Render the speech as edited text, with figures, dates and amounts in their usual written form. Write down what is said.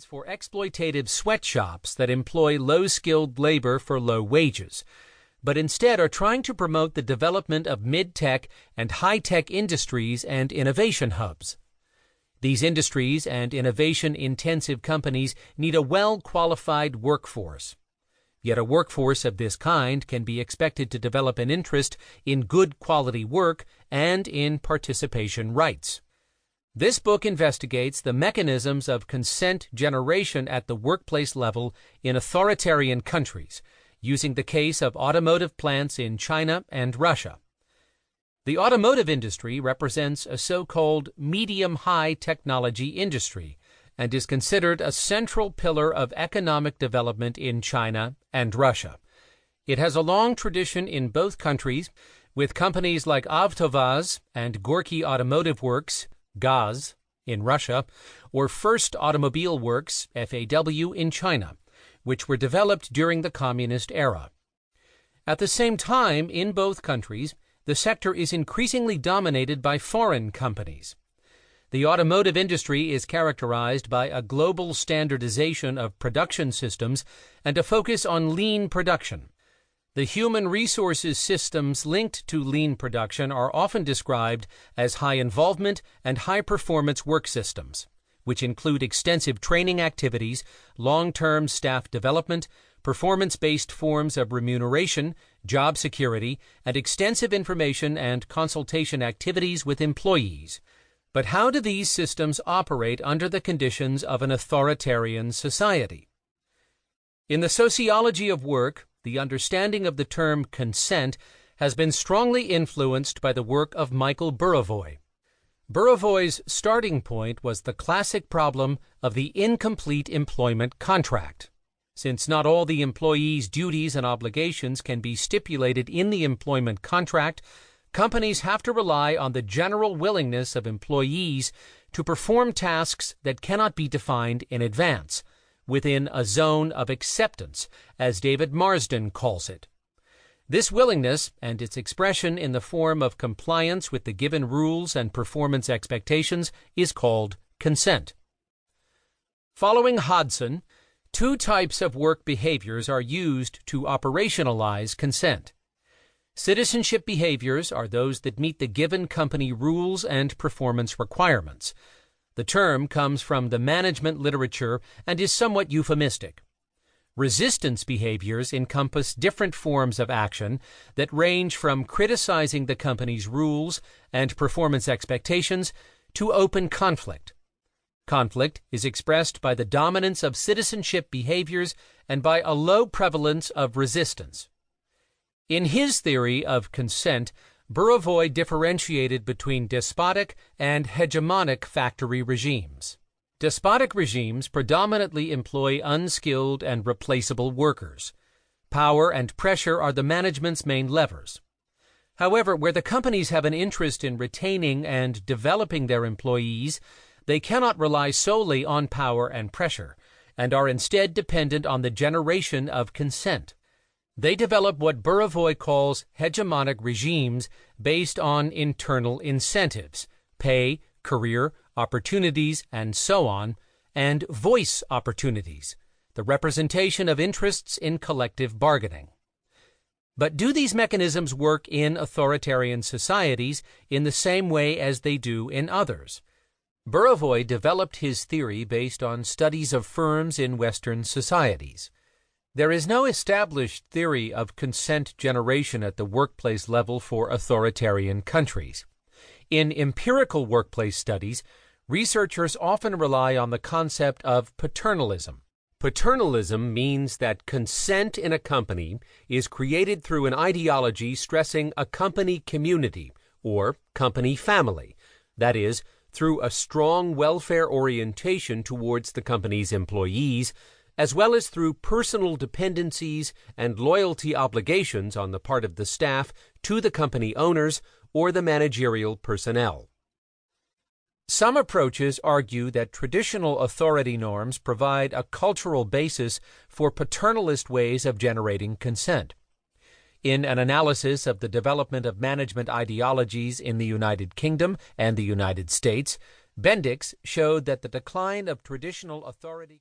For exploitative sweatshops that employ low-skilled labor for low wages, but instead are trying to promote the development of mid-tech and high-tech industries and innovation hubs. These industries and innovation-intensive companies need a well-qualified workforce. Yet a workforce of this kind can be expected to develop an interest in good quality work and in participation rights. This book investigates the mechanisms of consent generation at the workplace level in authoritarian countries, using the case of automotive plants in China and Russia. The automotive industry represents a so-called medium-high technology industry and is considered a central pillar of economic development in China and Russia. It has a long tradition in both countries, with companies like Avtovaz and Gorky Automotive Works, GAZ, in Russia, or First Automobile Works, FAW, in China, which were developed during the communist era. At the same time, in both countries, the sector is increasingly dominated by foreign companies. The automotive industry is characterized by a global standardization of production systems and a focus on lean production. The human resources systems linked to lean production are often described as high-involvement and high-performance work systems, which include extensive training activities, long-term staff development, performance-based forms of remuneration, job security, and extensive information and consultation activities with employees. But how do these systems operate under the conditions of an authoritarian society? In the sociology of work, the understanding of the term consent has been strongly influenced by the work of Michael Burawoy. Burawoy's starting point was the classic problem of the incomplete employment contract. Since not all the employee's duties and obligations can be stipulated in the employment contract, companies have to rely on the general willingness of employees to perform tasks that cannot be defined in advance, within a zone of acceptance, as David Marsden calls it. This willingness, and its expression in the form of compliance with the given rules and performance expectations, is called consent. Following Hodson, two types of work behaviors are used to operationalize consent. Citizenship behaviors are those that meet the given company rules and performance requirements. The term comes from the management literature and is somewhat euphemistic. Resistance behaviors encompass different forms of action that range from criticizing the company's rules and performance expectations to open conflict. Conflict is expressed by the dominance of citizenship behaviors and by a low prevalence of resistance. In his theory of consent, Burawoy differentiated between despotic and hegemonic factory regimes. Despotic regimes predominantly employ unskilled and replaceable workers. Power and pressure are the management's main levers. However, where the companies have an interest in retaining and developing their employees, they cannot rely solely on power and pressure, and are instead dependent on the generation of consent. They develop what Burawoy calls hegemonic regimes based on internal incentives, pay, career, opportunities, and so on, and voice opportunities, the representation of interests in collective bargaining. But do these mechanisms work in authoritarian societies in the same way as they do in others? Burawoy developed his theory based on studies of firms in Western societies. There is no established theory of consent generation at the workplace level for authoritarian countries. In empirical workplace studies, researchers often rely on the concept of paternalism. Paternalism means that consent in a company is created through an ideology stressing a company community or company family, that is, through a strong welfare orientation towards the company's employees, as well as through personal dependencies and loyalty obligations on the part of the staff to the company owners or the managerial personnel. Some approaches argue that traditional authority norms provide a cultural basis for paternalist ways of generating consent. In an analysis of the development of management ideologies in the United Kingdom and the United States, Bendix showed that the decline of traditional authority